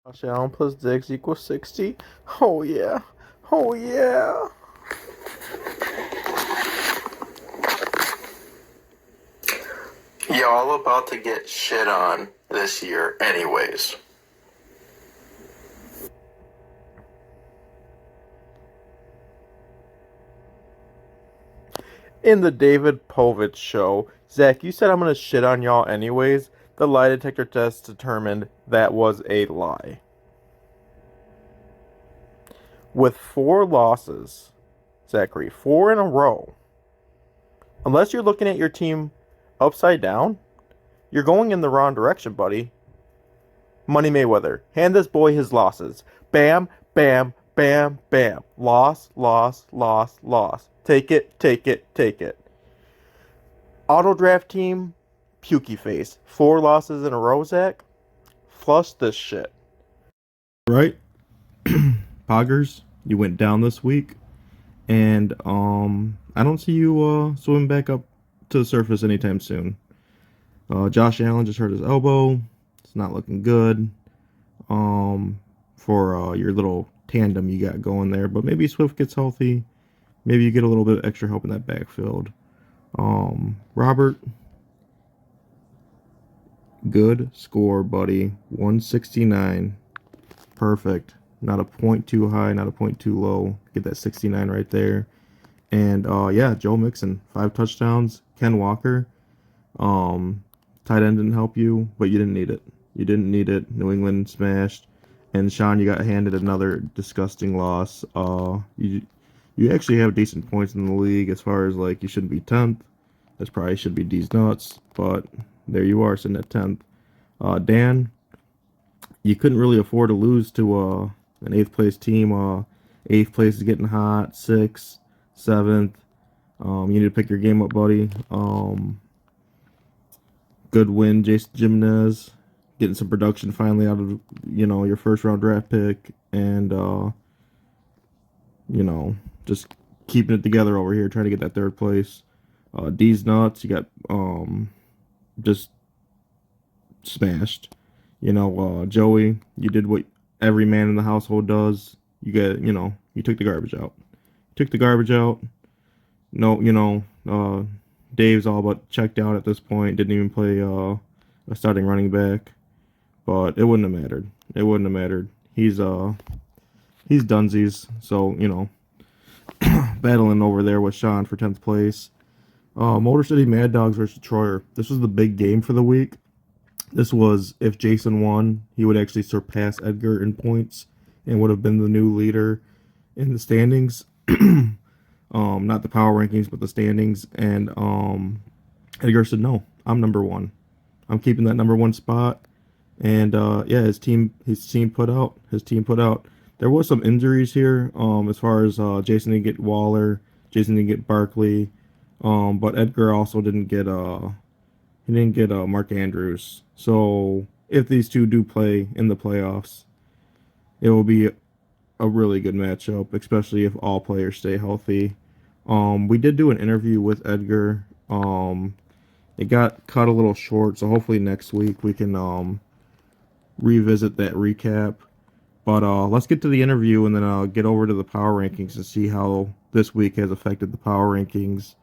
Josh Allen plus Diggs equals 60. Oh yeah. Oh yeah. Y'all about to get shit on this year anyways. In the David Povich show, Zach, you said I'm gonna shit on y'all anyways. The lie detector test determined that was a lie. With four losses, Zachary, four in a row. Unless you're looking at your team upside down, you're going in the wrong direction, buddy. Money Mayweather, hand this boy his losses. Bam, bam, bam, bam. Loss, loss, loss, loss. Take it, take it, take it. Auto draft team, pukey face. Four losses in a row, Zach. Flush this shit. Right? Poggers, you went down this week, and I don't see you swimming back up to the surface anytime soon. Josh Allen just hurt his elbow. It's not looking good. For your little tandem you got going there, but maybe Swift gets healthy. Maybe you get a little bit of extra help in that backfield. Robert, good score, buddy. 169. Perfect. Not a point too high, not a point too low. Get that 69 right there. And yeah, Joe Mixon, 5 touchdowns. Ken Walker, tight end didn't help you, but you didn't need it. You didn't need it. New England smashed. And Sean, you got handed another disgusting loss. You actually have decent points in the league as far as like you shouldn't be 10th. That's probably should be D's nuts, but there you are sitting at 10th. Dan, you couldn't really afford to lose to an 8th place team. 8th place is getting hot. 6th, 7th. You need to pick your game up, buddy. Good win, Jason Jimenez. Getting some production finally out of your first round draft pick, and just keeping it together over here, trying to get that 3rd place. D's nuts. You got just smashed. Joey, you did what every man in the household does. You took the garbage out. Took the garbage out. No, Dave's all but checked out at this point. Didn't even play a starting running back, but it wouldn't have mattered. It wouldn't have mattered. He's dunsies. So battling over there with Sean for 10th place. Motor City Mad Dogs versus Troyer. This was the big game for the week. This was if Jason won, he would actually surpass Edgar in points and would have been the new leader in the standings. Not the power rankings, but the standings. And Edgar said, "No, I'm number one. I'm keeping that number one spot." And yeah, his team put out. There was some injuries here. As far as Jason didn't get Waller, Jason didn't get Barkley, but Edgar also didn't get Mark Andrews. So if these two do play in the playoffs, it will be a really good matchup, especially if all players stay healthy. We did do an interview with Edgar. It got cut a little short, so hopefully next week we can revisit that recap. But let's get to the interview and then I'll get over to the power rankings and see how this week has affected the power rankings.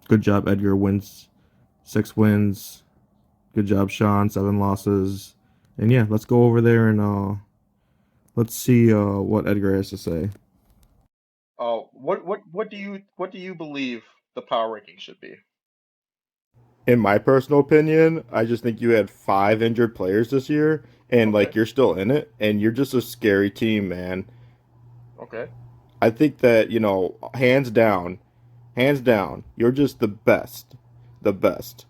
Good job, Edgar. Wins 6 wins. Good job, Sean. 7 losses. And yeah, let's go over there and let's see what Edgar has to say. What do you believe the power ranking should be? In my personal opinion, I just think you had 5 injured players this year, and Okay. like you're still in it, and you're just a scary team, man. Okay. I think that hands down, you're just the best, the best.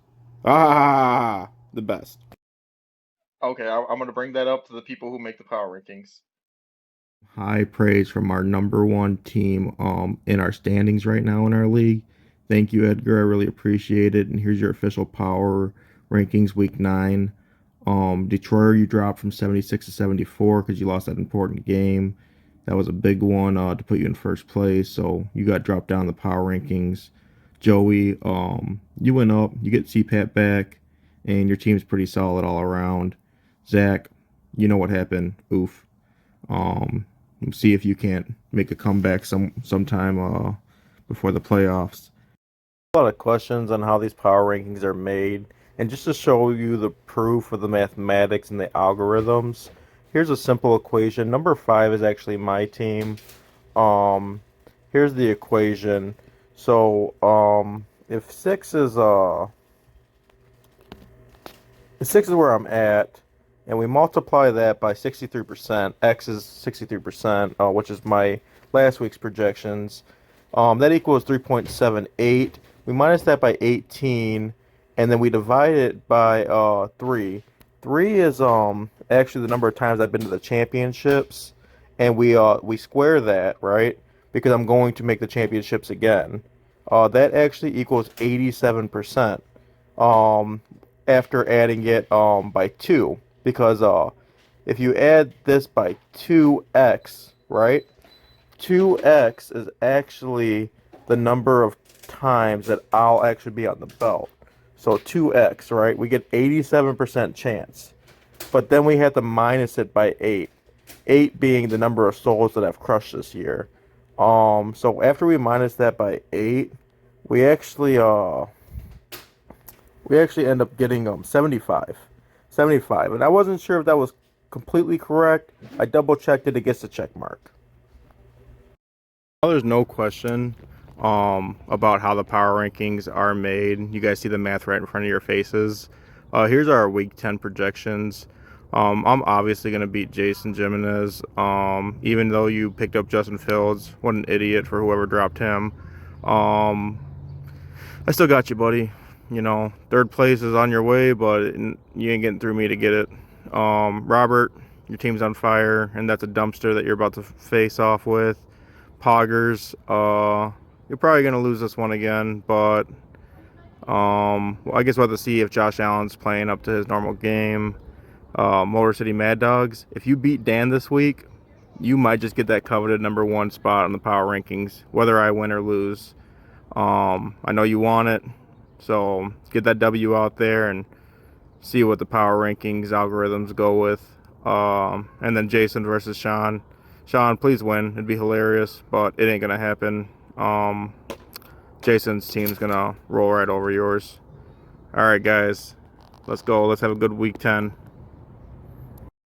Okay. I'm gonna bring that up to the people who make the power rankings. High praise from our number one team in our standings right now in our league. Thank you, Edgar. I really appreciate it. And here's your official power rankings week 9. Detroit, you dropped from 76 to 74 because you lost that important game. That was a big one to put you in first place. So you got dropped down the power rankings. Joey, you went up. You get CPAT back, and your team's pretty solid all around. Zach, you know what happened. Oof. Um, See if you can't make a comeback sometime before the playoffs. A lot of questions on how these power rankings are made, and just to show you the proof of the mathematics and the algorithms, here's a simple equation. Number 5 is actually my team. Um, Here's the equation. So, if 6 is where I'm at, and we multiply that by 63%, x is 63%, which is my last week's projections. That equals 3.78. We minus that by 18, and then we divide it by 3. 3 is actually the number of times I've been to the championships, and we square that, right? Because I'm going to make the championships again. That actually equals 87%. Um, After adding it by 2, because if you add this by 2x, right? 2x is actually the number of times that I'll actually be on the belt. So 2x, right? We get 87% chance. But then we have to minus it by 8. 8 being the number of souls that I've crushed this year. So after we minus that by 8, we actually end up getting 75. 75. And I wasn't sure if that was completely correct. I double checked it against the check mark. There's no question about how the power rankings are made. You guys see the math right in front of your faces. Here's our week 10 projections. I'm obviously going to beat Jason Jimenez, even though you picked up Justin Fields. What an idiot for whoever dropped him. I still got you, buddy. You know, third place is on your way, but you ain't getting through me to get it. Robert, your team's on fire, and that's a dumpster that you're about to face off with. Poggers, you're probably going to lose this one again, but well, I guess we'll have to see if Josh Allen's playing up to his normal game. Motor City Mad Dogs, if you beat Dan this week, you might just get that coveted number 1 spot on the power rankings, whether I win or lose. I know you want it, so get that W out there and see what the power rankings algorithms go with. And then Jason versus Sean. Sean, please win. It'd be hilarious, but it ain't gonna happen. Jason's team's gonna roll right over yours. All right, guys, let's go. Let's have a good week 10.